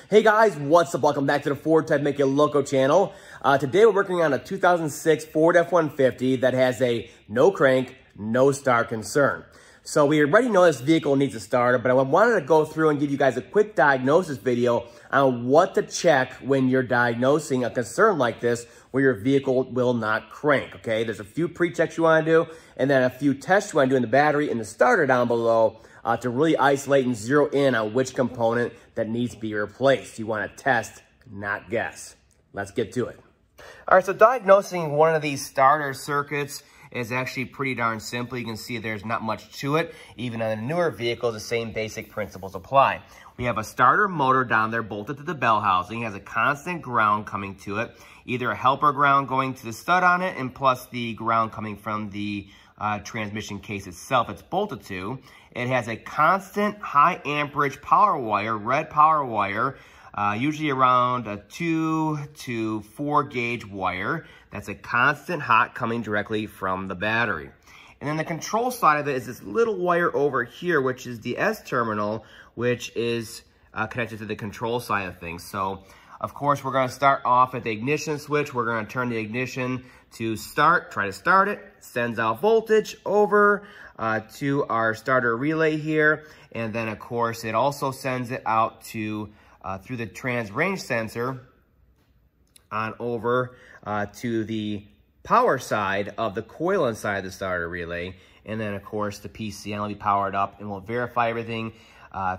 Hey guys, what's up? Welcome back to the FordTechMakuloco channel. Today we're working on a 2006 Ford F-150 that has a no crank, no start concern. So we already know this vehicle needs a starter, but I wanted to go through and give you guys a quick diagnosis video on what to check when you're diagnosing a concern like this where your vehicle will not crank, okay? There's a few pre-checks you want to do, and then a few tests you want to do in the battery and the starter down below to really isolate and zero in on which component that needs to be replaced. You want to test, not guess. Let's get to it. All right, so diagnosing one of these starter circuits is actually pretty darn simple. You can see there's not much to it. Even on the newer vehicles, the same basic principles apply. We have a starter motor down there bolted to the bell housing. It has a constant ground coming to it, either a helper ground going to the stud on it and plus the ground coming from the transmission case itself it's bolted to. It has a constant high amperage power wire, red power wire, usually around a 2 to 4 gauge wire. That's a constant hot coming directly from the battery. And then the control side of it is this little wire over here, which is the S terminal, which is connected to the control side of things. So, of course, we're going to start off at the ignition switch. We're going to turn the ignition to start, try to start it, sends out voltage over to our starter relay here. And then, of course, it also sends it out to through the trans range sensor on over to the power side of the coil inside the starter relay. And then, of course, the PCM will be powered up and we'll verify everything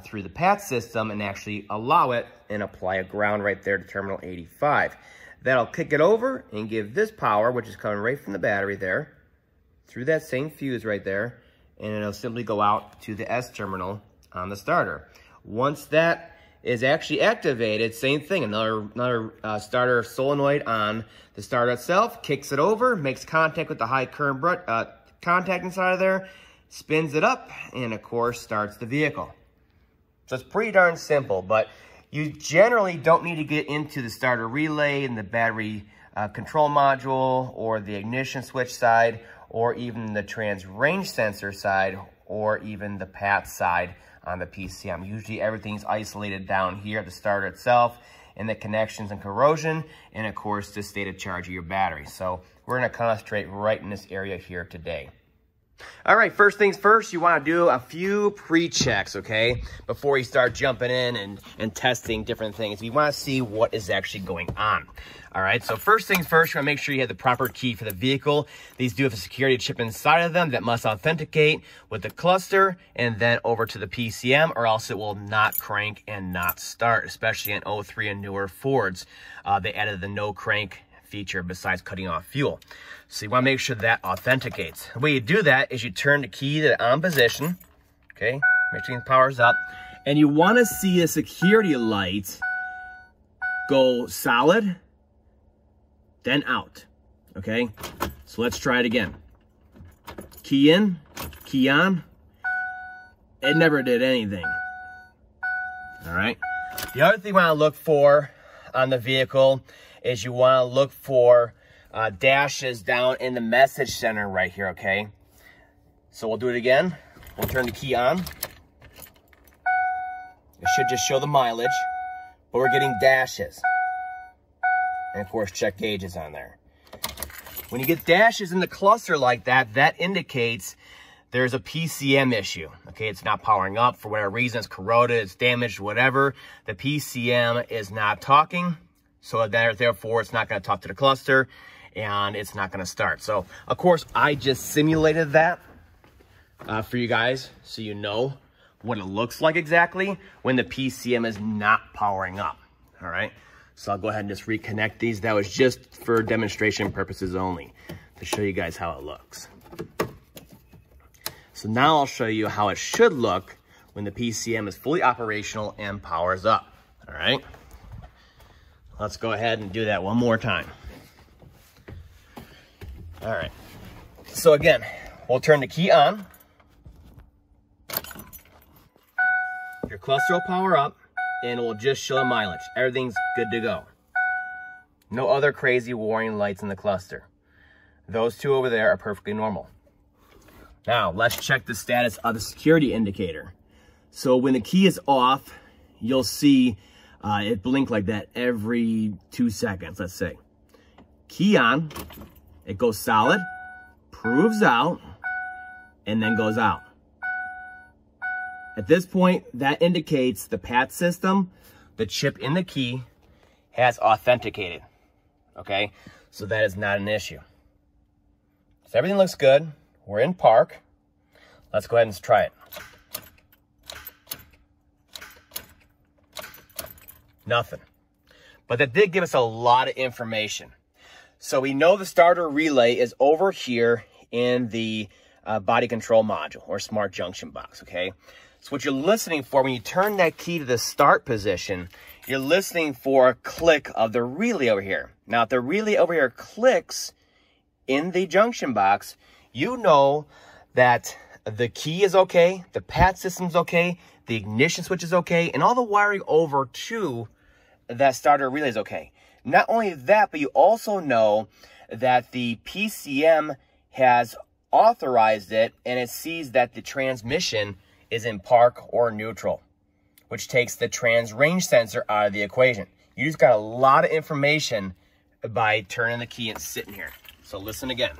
through the PAT system and actually allow it and apply a ground right there to terminal 85. That'll kick it over and give this power, which is coming right from the battery there, through that same fuse right there, and it'll simply go out to the S terminal on the starter. Once that is actually activated, same thing, another starter solenoid on the starter itself, kicks it over, makes contact with the high current contact inside of there, spins it up, and of course starts the vehicle. So it's pretty darn simple, but you generally don't need to get into the starter relay and the battery control module or the ignition switch side or even the trans range sensor side or even the PAT side on the PCM. Usually everything's isolated down here at the starter itself and the connections and corrosion and of course the state of charge of your battery. So we're going to concentrate right in this area here today. All right, first things first, you want to do a few pre-checks, okay, before you start jumping in and testing different things. You want to see what is actually going on. All right, so first things first, you want to make sure you have the proper key for the vehicle. These do have a security chip inside of them that must authenticate with the cluster and then over to the PCM, or else it will not crank and not start, especially in 03 and newer Fords. They added the no crank feature besides cutting off fuel. So you want to make sure that authenticates. The way you do that is you turn the key to the on position, okay, make sure it powers up, and you want to see a security light go solid, then out, okay? So let's try it again. Key in, key on, it never did anything, all right? The other thing you want to look for on the vehicle is you want to look for dashes down in the message center right here, okay? So we'll do it again. We'll turn the key on. It should just show the mileage, but we're getting dashes. And of course, check gauges on there. When you get dashes in the cluster like that, that indicates there's a PCM issue, okay? It's not powering up for whatever reason. It's corroded, it's damaged, whatever. The PCM is not talking. So therefore, it's not going to talk to the cluster, and it's not going to start. So, of course, I just simulated that for you guys so you know what it looks like exactly when the PCM is not powering up, all right? So I'll go ahead and just reconnect these. That was just for demonstration purposes only to show you guys how it looks. So now I'll show you how it should look when the PCM is fully operational and powers up, all right? Let's go ahead and do that one more time. All right. So again, we'll turn the key on. Your cluster will power up and it will just show the mileage. Everything's good to go. No other crazy warning lights in the cluster. Those two over there are perfectly normal. Now, let's check the status of the security indicator. So when the key is off, you'll see it blinked like that every 2 seconds, let's say. Key on, it goes solid, proves out, and then goes out. At this point, that indicates the PAT system, the chip in the key, has authenticated, okay? So that is not an issue. So everything looks good. We're in park. Let's go ahead and try it. Nothing. But that did give us a lot of information. So we know the starter relay is over here in the body control module or smart junction box, okay? So what you're listening for when you turn that key to the start position, you're listening for a click of the relay over here. Now, if the relay over here clicks in the junction box, you know that the key is okay, the PAT system's okay, the ignition switch is okay, and all the wiring over to that starter relay is okay. Not only that, but you also know that the PCM has authorized it and it sees that the transmission is in park or neutral, which takes the trans range sensor out of the equation. You just got a lot of information by turning the key and sitting here. So listen again.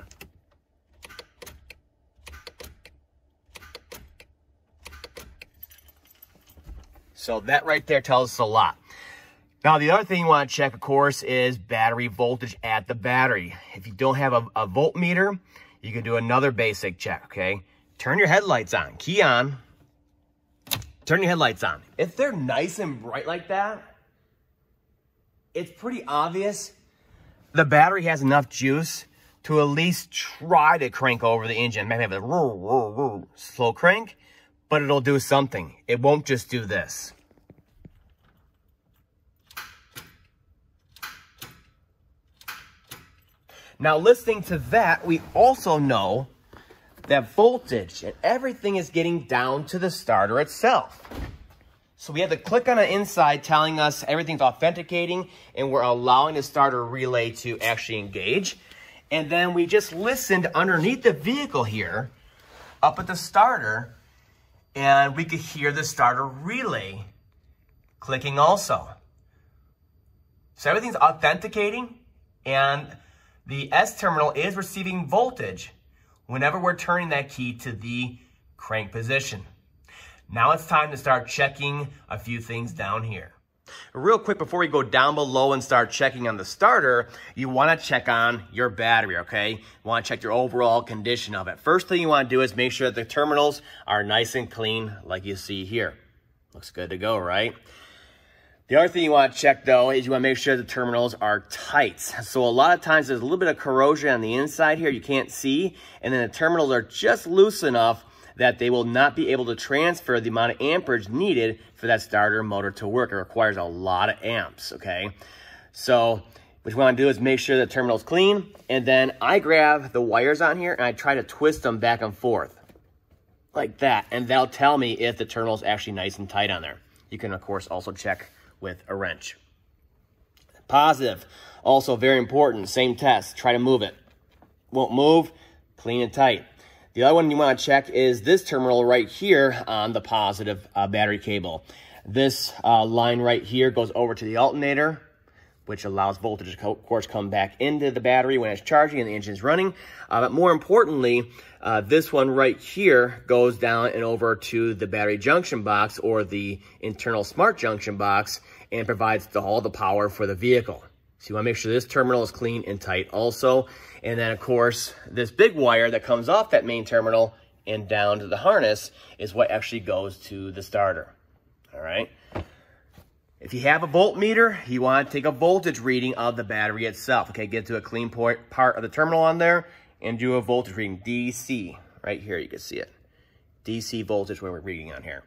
So that right there tells us a lot. Now, the other thing you want to check, of course, is battery voltage at the battery. If you don't have a voltmeter, you can do another basic check, okay? Turn your headlights on, key on, turn your headlights on. If they're nice and bright like that, it's pretty obvious the battery has enough juice to at least try to crank over the engine. Maybe have a slow crank, but it'll do something. It won't just do this. Now, listening to that, we also know that voltage and everything is getting down to the starter itself. So we have the click on the inside telling us everything's authenticating and we're allowing the starter relay to actually engage. And then we just listened underneath the vehicle here, up at the starter, and we could hear the starter relay clicking also. So everything's authenticating and the S terminal is receiving voltage whenever we're turning that key to the crank position. Now it's time to start checking a few things down here. Real quick, before we go down below and start checking on the starter, you want to check on your battery, okay? You want to check your overall condition of it. First thing you want to do is make sure that the terminals are nice and clean like you see here. Looks good to go, right? The other thing you want to check, though, is you want to make sure the terminals are tight. So a lot of times there's a little bit of corrosion on the inside here you can't see, and then the terminals are just loose enough that they will not be able to transfer the amount of amperage needed for that starter motor to work. It requires a lot of amps, okay? So what you want to do is make sure the terminal's clean, and then I grab the wires on here and I try to twist them back and forth like that, and that'll tell me if the terminal's actually nice and tight on there. You can, of course, also check with a wrench. Positive, also very important, same test, try to move it. Won't move, clean and tight. The other one you want to check is this terminal right here on the positive battery cable. This line right here goes over to the alternator, which allows voltage to, of course, come back into the battery when it's charging and the engine's running. But more importantly, this one right here goes down and over to the battery junction box or the internal smart junction box and provides all the power for the vehicle. So you want to make sure this terminal is clean and tight also. And then, of course, this big wire that comes off that main terminal and down to the harness is what actually goes to the starter. All right. If you have a voltmeter, you want to take a voltage reading of the battery itself. Okay, get to a clean part of the terminal on there and do a voltage reading, DC. Right here, you can see it. DC voltage we're reading on here.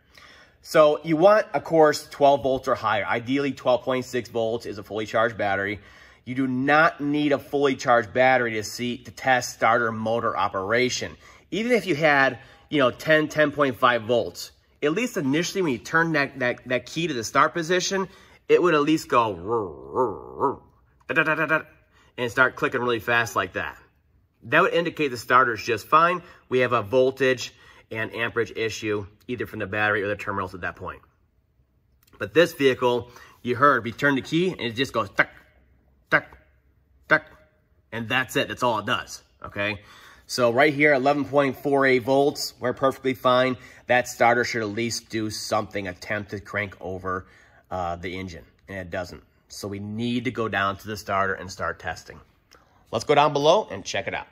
So you want, of course, 12 volts or higher. Ideally, 12.6 volts is a fully charged battery. You do not need a fully charged battery to test starter motor operation. Even if you had, 10.5 volts, at least initially when you turn that key to the start position, it would at least go and start clicking really fast like that. That would indicate the starter is just fine. We have a voltage and amperage issue either from the battery or the terminals at that point. But this vehicle, you heard, we turn the key and it just goes tuck, tuck, tuck, and that's it. That's all it does, okay? So right here, 11.48 volts, we're perfectly fine. That starter should at least do something, attempt to crank over the engine, and it doesn't. So we need to go down to the starter and start testing. Let's go down below and check it out.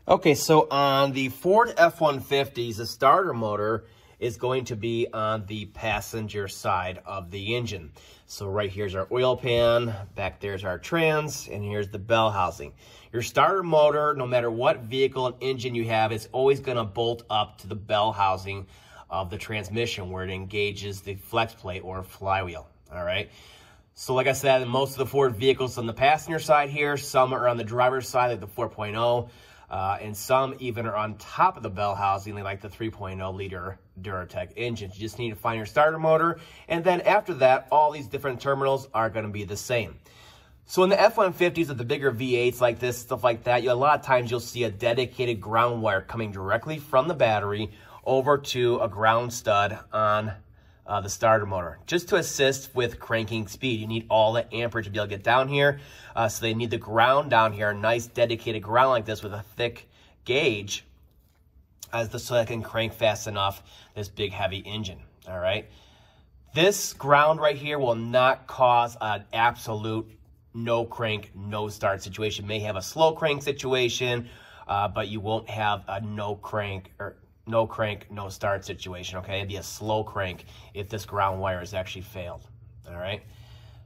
Okay, so on the Ford F-150s, the starter motor is going to be on the passenger side of the engine. So right here's our oil pan, back there's our trans, and here's the bell housing. Your starter motor, no matter what vehicle and engine you have, it's always going to bolt up to the bell housing of the transmission where it engages the flex plate or flywheel, all right? So like I said, in most of the Ford vehicles on the passenger side here, some are on the driver's side like the 4.0, and some even are on top of the bell housing like the 3.0 liter Duratec engines. You just need to find your starter motor, and then after that, all these different terminals are going to be the same. So in the F-150s with the bigger V8s like this, stuff like that, a lot of times you'll see a dedicated ground wire coming directly from the battery over to a ground stud on the starter motor, just to assist with cranking speed. You need all the amperage to be able to get down here. So they need the ground down here, a nice dedicated ground like this with a thick gauge, so that can crank fast enough this big heavy engine, all right? This ground right here will not cause an absolute no crank, no start situation. It may have a slow crank situation, but you won't have a no crank, no start situation, okay? It'd be a slow crank if this ground wire has actually failed, all right?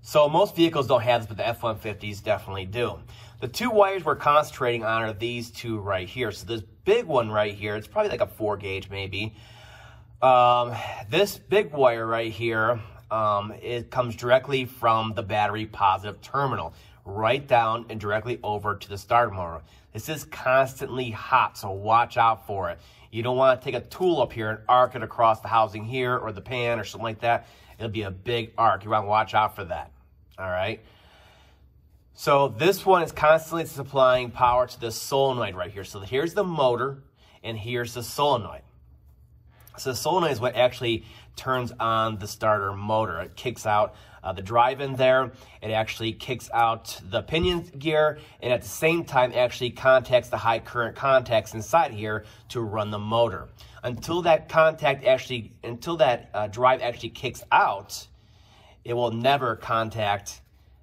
So most vehicles don't have this, but the F-150s definitely do. The two wires we're concentrating on are these two right here. So this big one right here, it's probably like a 4 gauge maybe. This big wire right here, it comes directly from the battery positive terminal, right down and directly over to the starter motor. This is constantly hot, so watch out for it. You don't want to take a tool up here and arc it across the housing here or the pan or something like that. It'll be a big arc. You want to watch out for that, all right? So this one is constantly supplying power to the solenoid right here. So here's the motor, and here's the solenoid. So the solenoid is what actually turns on the starter motor. It kicks out the drive in there. It actually kicks out the pinion gear, and at the same time actually contacts the high current contacts inside here to run the motor. Until that drive actually kicks out, it will never contact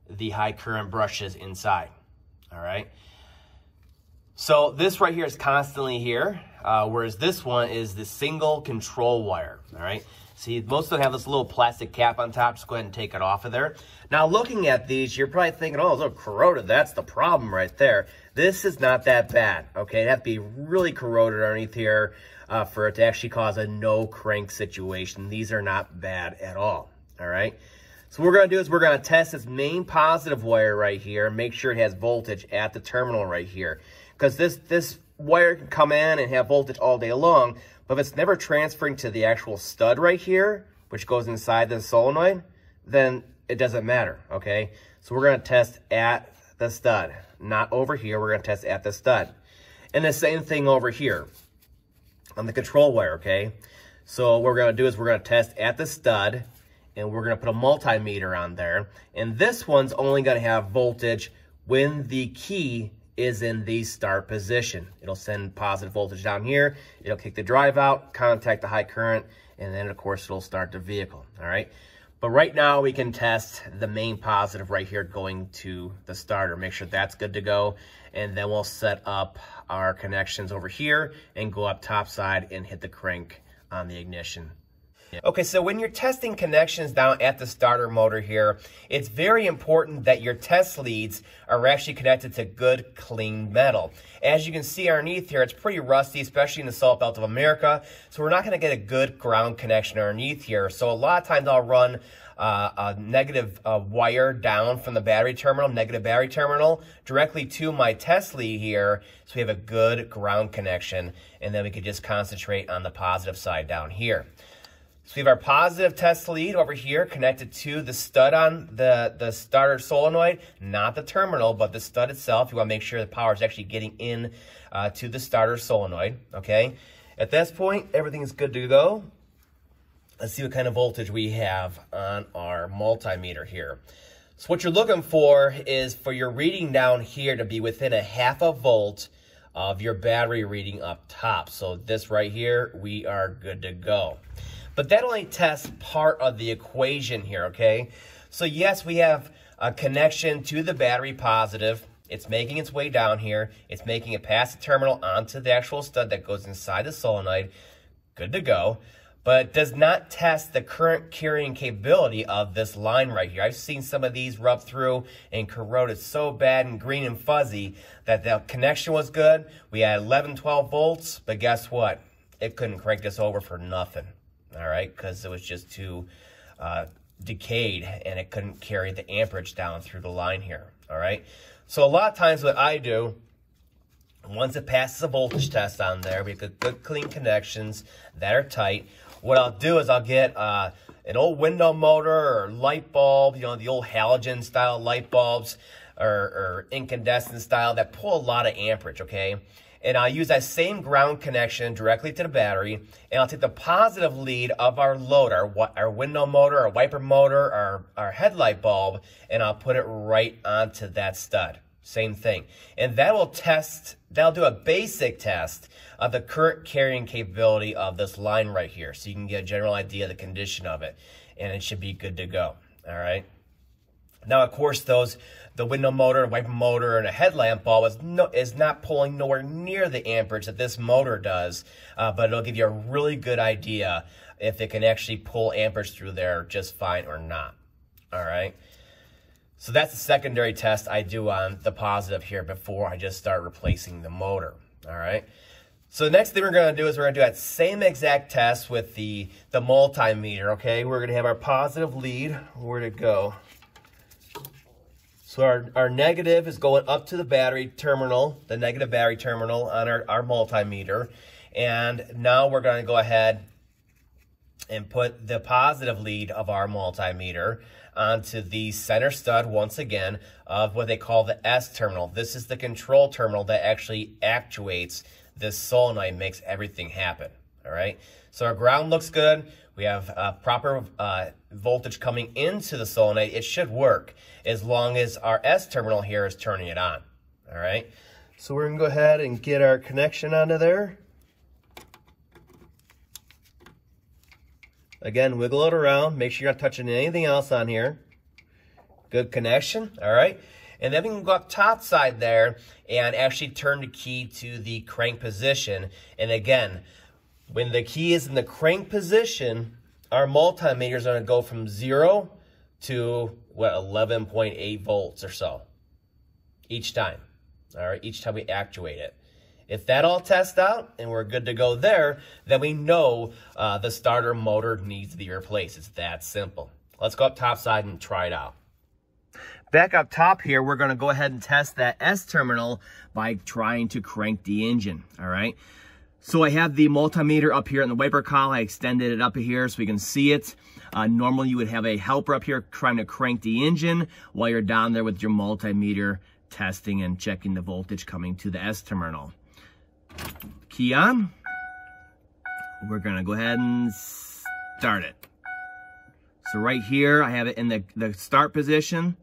the high current brushes inside, all right? So this right here is constantly here, whereas this one is the single control wire, all right? See, most of them have this little plastic cap on top. Just go ahead and take it off of there. Now, looking at these, you're probably thinking, oh, they're corroded. That's the problem right there. This is not that bad, okay? It'd have to be really corroded underneath here for it to actually cause a no crank situation. These are not bad at all right? So what we're going to do is we're going to test this main positive wire right here and make sure it has voltage at the terminal right here. Because this wire can come in and have voltage all day long, but if it's never transferring to the actual stud right here, which goes inside the solenoid, then it doesn't matter, okay? So we're going to test at the stud, not over here. We're going to test at the stud. And the same thing over here on the control wire, okay? So what we're going to do is we're going to test at the stud, and we're going to put a multimeter on there. And this one's only going to have voltage when the key is in the start position. It'll send positive voltage down here. It'll kick the drive out, contact the high current, and then, of course, it'll start the vehicle, all right? But right now, we can test the main positive right here going to the starter. Make sure that's good to go, and then we'll set up our connections over here and go up top side and hit the crank on the ignition. Okay, so when you're testing connections down at the starter motor here, it's very important that your test leads are actually connected to good, clean metal. As you can see underneath here, it's pretty rusty, especially in the Salt Belt of America, so we're not going to get a good ground connection underneath here. So a lot of times I'll run a negative wire down from the battery terminal, negative battery terminal, directly to my test lead here, so we have a good ground connection, and then we can just concentrate on the positive side down here. So we have our positive test lead over here connected to the stud on the starter solenoid, not the terminal, but the stud itself. You want to make sure the power is actually getting in to the starter solenoid, okay? At this point, everything is good to go. let's see what kind of voltage we have on our multimeter here. So what you're looking for is for your reading down here to be within a 0.5 volt of your battery reading up top. So this right here, we are good to go. But that only tests part of the equation here, okay? So yes, we have a connection to the battery positive. It's making its way down here. It's making it past the terminal onto the actual stud that goes inside the solenoid. Good to go. But it does not test the current carrying capability of this line right here. I've seen some of these rub through and corroded so bad and green and fuzzy that the connection was good. We had 11, 12 volts, but guess what? It couldn't crank this over for nothing, all right? Because it was just too decayed and it couldn't carry the amperage down through the line here, all right? So a lot of times what I do, once it passes a voltage test on there, we have good clean connections that are tight. What I'll do is I'll get an old window motor or light bulb, you know, the old halogen style light bulbs or incandescent style that pull a lot of amperage, okay? And I'll use that same ground connection directly to the battery, and I'll take the positive lead of our load, our window motor, our wiper motor, our headlight bulb, and I'll put it right onto that stud. Same thing. And that will test, that'll do a basic test of the current carrying capability of this line right here. So you can get a general idea of the condition of it. And it should be good to go. All right. Now, of course, the window motor, wiper motor, and a headlamp bulb is not pulling nowhere near the amperage that this motor does. But it'll give you a really good idea if it can actually pull amperage through there just fine or not. All right. So that's the secondary test I do on the positive here before I just start replacing the motor, all right? So the next thing we're going to do is we're going to do that same exact test with the multimeter, okay? We're going to have our positive lead. Where'd it go? So our negative is going up to the battery terminal, the negative battery terminal on our multimeter. And now we're going to go ahead and put the positive lead of our multimeter onto the center stud, once again, of what they call the S terminal. This is the control terminal that actually actuates this solenoid, makes everything happen, all right? So our ground looks good. We have proper voltage coming into the solenoid. It should work as long as our S terminal here is turning it on, all right? So we're gonna go ahead and get our connection onto there. Again, wiggle it around. Make sure you're not touching anything else on here. Good connection, all right? And then we can go up top side there and actually turn the key to the crank position. And again, when the key is in the crank position, our multimeter is going to go from 0 to, 11.8 volts or so each time, all right? Each time we actuate it. If that all tests out and we're good to go there, then we know the starter motor needs to be replaced. It's that simple. Let's go up top side and try it out. Back up top here, we're going to go ahead and test that S terminal by trying to crank the engine, all right? So I have the multimeter up here in the wiper column. I extended it up here so we can see it. Normally you would have a helper up here trying to crank the engine while you're down there with your multimeter testing and checking the voltage coming to the S terminal. Key on. We're gonna go ahead and start it. So right here, I have it in the start position,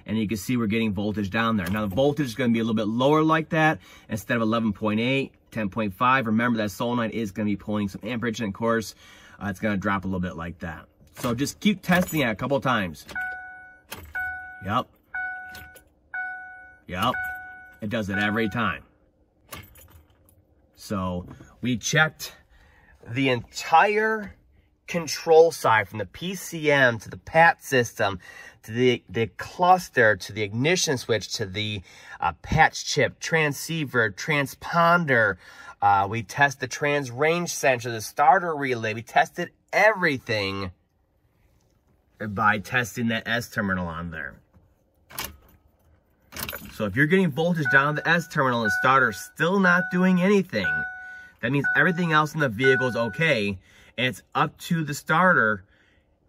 and you can see we're getting voltage down there. Now the voltage is gonna be a little bit lower like that. Instead of 11.8, 10.5. Remember that solenoid is gonna be pulling some amperage, and of course, it's gonna drop a little bit like that. So just keep testing it a couple times. Yep. It does it every time. So we checked the entire control side from the PCM to the PAT system to the cluster to the ignition switch to the patch chip, transceiver, transponder. We test the trans range sensor, the starter relay. We tested everything by testing that S terminal on there. So if you're getting voltage down the S terminal and the starter's still not doing anything, that means everything else in the vehicle is okay, and it's up to the starter,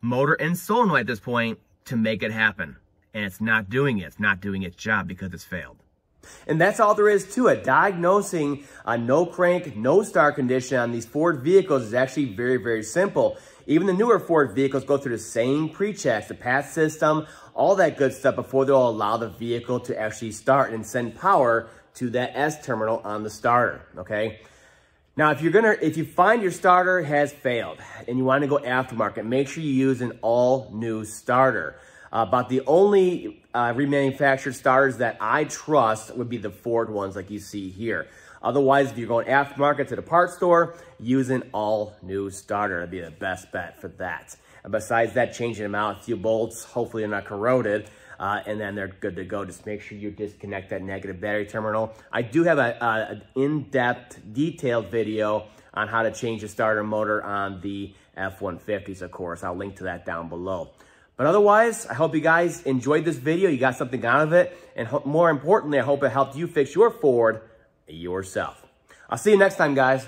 motor, and solenoid at this point to make it happen. And it's not doing it. It's not doing its job because it's failed. And that's all there is to it. Diagnosing a no crank, no start condition on these Ford vehicles is actually very, very simple. Even the newer Ford vehicles go through the same pre-checks, the PAT system, all that good stuff before they'll allow the vehicle to actually start and send power to that S terminal on the starter, okay? Now, if you find your starter has failed and you want to go aftermarket, make sure you use an all-new starter. About the only remanufactured starters that I trust would be the Ford ones like you see here. Otherwise, if you're going aftermarket to the parts store, use an all-new starter. That'd be the best bet for that. And besides that, changing them out, a few bolts, hopefully they're not corroded, and then they're good to go. Just make sure you disconnect that negative battery terminal. I do have an in-depth, detailed video on how to change the starter motor on the F-150s, of course. I'll link to that down below. But otherwise, I hope you guys enjoyed this video. You got something out of it. And more importantly, I hope it helped you fix your Ford yourself. I'll see you next time, guys.